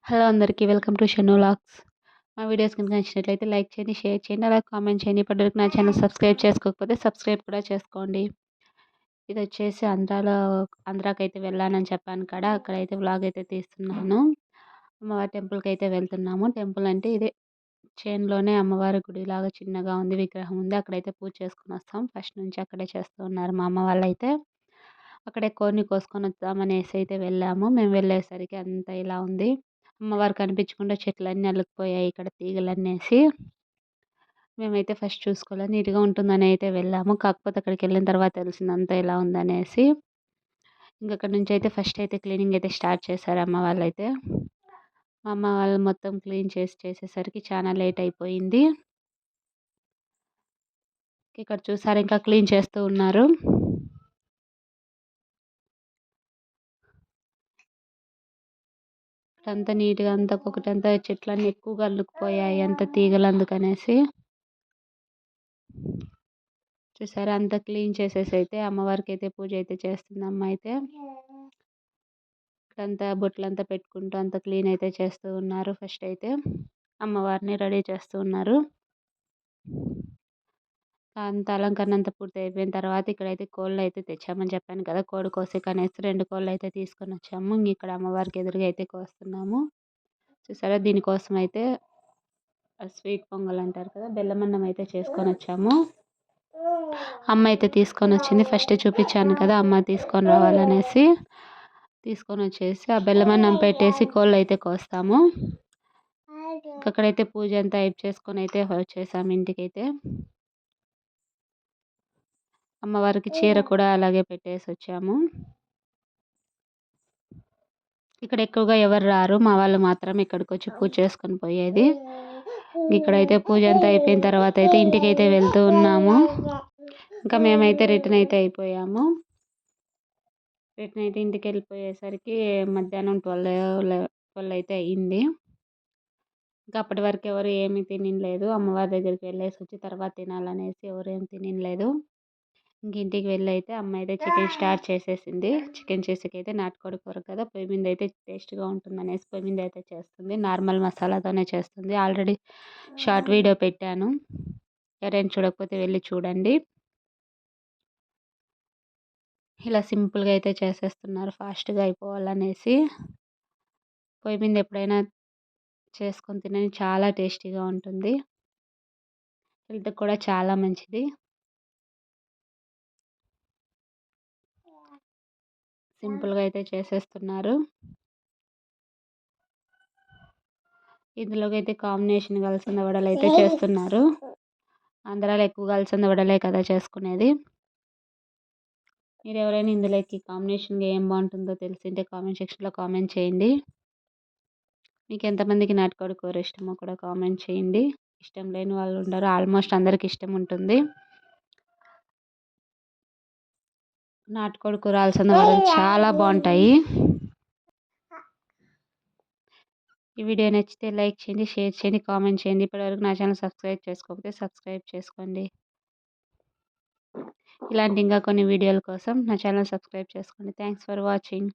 Hello అందరికీ welcome to Shannu vlogs. మా videos కనుక నచ్చినట్లయితే లైక్ చేయండి, షేర్ చేయండి, అలాగే కామెంట్ చేయండి. ఇప్పటివరకు నా ఛానల్ సబ్స్క్రైబ్ చేసుకోకపోతే సబ్స్క్రైబ్ కూడా చేసుకోండి. ఇది వచ్చేసి ఆంధ్రాకైతే వెళ్ళానని చెప్పాను కదా, అక్కడైతే వ్లాగ్ అయితే తీస్తున్నాను. అమ్మవారి టెంపుల్కి అయితే వెళ్తున్నాము. టెంపుల్ అంటే ఇదే చేన్లోనే అమ్మవారి గుడిలాగా చిన్నగా ఉంది, విగ్రహం ఉంది. అక్కడైతే పూజ చేసుకుని వస్తాం. ఫస్ట్ నుంచి అక్కడే చేస్తూ ఉన్నారు మా అమ్మ వాళ్ళైతే. అక్కడే కోడిని కోసుకొని వద్దామనేసి అయితే వెళ్ళాము. మేము వెళ్ళేసరికి అంతా ఇలా ఉంది. అమ్మవారు కనిపించకుండా చెట్లన్నీ అల్లుకుపోయాయి ఇక్కడ తీగలనేసి. మేమైతే ఫస్ట్ చూసుకోలేదు. నీట్‌గా ఉంటుందని అయితే వెళ్ళాము. కాకపోతే అక్కడికెళ్ళిన తర్వాత తెలిసింది అంతా ఎలా ఉందనేసి. అక్కడి నుంచి అయితే ఫస్ట్ అయితే క్లీనింగ్ అయితే స్టార్ట్ చేశారు అమ్మ వాళ్ళైతే. మా అమ్మ వాళ్ళు మొత్తం క్లీన్ చేసేసరికి చాలా లేట్ అయిపోయింది. ఇక్కడ చూసారా ఇంకా క్లీన్ చేస్తూ ఉన్నారు. అంతా నీట్‌గా అంతా ఒక్కొక్కటంతా చెట్లన్నీ ఎక్కువగా అల్లుకుపోయాయి అంతా తీగలు అందుకనేసి. చూసారా అంతా క్లీన్ చేసేసి అయితే అమ్మవారికైతే పూజ అయితే చేస్తుంది అమ్మ అయితే. ఇక్కడంతా బొట్లంతా పెట్టుకుంటూ అంతా క్లీన్ అయితే చేస్తూ ఉన్నారు. ఫస్ట్ అయితే అమ్మవారిని రెడీ చేస్తూ ఉన్నారు. అంత అలంకరణ అంతా పూర్తి అయిపోయిన తర్వాత ఇక్కడైతే కోళ్ళు అయితే తెచ్చామని చెప్పాను కదా, కోడి కోసేకనేసి 2 కోళ్ళు అయితే తీసుకొని వచ్చాము. ఇక్కడ అమ్మవారికి ఎదురుగా అయితే కోస్తున్నాము. చూసారా దీనికోసం అయితే స్వీట్ పొంగల్ అంటారు కదా, బెల్లమన్నం అయితే చేసుకొని వచ్చాము. అమ్మ అయితే తీసుకొని వచ్చింది. ఫస్ట్ చూపించాను కదా అమ్మ తీసుకొని రావాలనేసి. తీసుకొని వచ్చేసి ఆ బెల్లమన్నం పెట్టేసి కోళ్ళు అయితే కోస్తాము. అక్కడైతే పూజ అంతా చేసుకొని అయితే వచ్చేసాము ఇంటికైతే. అమ్మవారికి చీర కూడా అలాగే పెట్టేసి వచ్చాము. ఇక్కడ ఎక్కువగా ఎవరు రారు, మా వాళ్ళు మాత్రం ఇక్కడికి వచ్చి పూజ చేసుకొని పోయేది. ఇక్కడైతే పూజ అంతా అయిపోయిన తర్వాత అయితే ఇంటికైతే వెళ్తూ ఉన్నాము. ఇంకా మేమైతే రిటర్న్ అయితే అయిపోయాము. రిటర్న్ అయితే ఇంటికి వెళ్ళిపోయేసరికి మధ్యాహ్నం 12 అయితే అయ్యింది. ఇంకా అప్పటి వరకు ఎవరు ఏమీ తినలేదు. అమ్మవారి దగ్గరికి వెళ్ళేసి వచ్చి తర్వాత తినాలనేసి ఎవరు ఏం తినలేదు. ఇంటికి వెళ్ళి అయితే అమ్మ అయితే చికెన్ స్టార్ట్ చేసేసింది. చికెన్ చేసేకైతే నాటుకోడి కూర కదా, పొయ్యి మీద అయితే టేస్ట్గా ఉంటుందనేసి పొయ్యి మీద అయితే చేస్తుంది. నార్మల్ మసాలాతోనే చేస్తుంది. ఆల్రెడీ షార్ట్ వీడియో పెట్టాను, ఎవరైనా చూడకపోతే వెళ్ళి చూడండి. ఇలా సింపుల్గా అయితే చేసేస్తున్నారు ఫాస్ట్గా అయిపోవాలనేసి. పొయ్యి మీద ఎప్పుడైనా చేసుకొని తినండి, చాలా టేస్టీగా ఉంటుంది. హెల్త్కి కూడా చాలా మంచిది. సింపుల్గా అయితే చేసేస్తున్నారు. ఇందులోకి అయితే కాంబినేషన్ అలసంద వడలు అయితే చేస్తున్నారు. ఆంధ్రాలో ఎక్కువగా అలసంద వడలే కదా చేసుకునేది. మీరు ఎవరైనా ఇందులోకి కాంబినేషన్గా ఏం బాగుంటుందో తెలిసింటే కామెంట్ సెక్షన్లో కామెంట్ చేయండి. మీకు ఎంతమందికి నాటుకోడి కూర ఇష్టమో కూడా కామెంట్ చేయండి. ఇష్టం లేని వాళ్ళు ఉండరు, ఆల్మోస్ట్ అందరికి ఇష్టం ఉంటుంది. నాటుకోడి కూర అలసంద వడలు చాలా బాగుంటాయి. ఈ వీడియో నచ్చితే లైక్ చేయండి, షేర్ చేయండి, కామెంట్ చేయండి. ఇప్పటివరకు నా ఛానల్ సబ్స్క్రైబ్ చేసుకోకపోతే సబ్స్క్రైబ్ చేసుకోండి. ఇలాంటి ఇంకా కొన్ని వీడియోల కోసం నా ఛానల్ సబ్స్క్రైబ్ చేసుకోండి. Thanks for watching.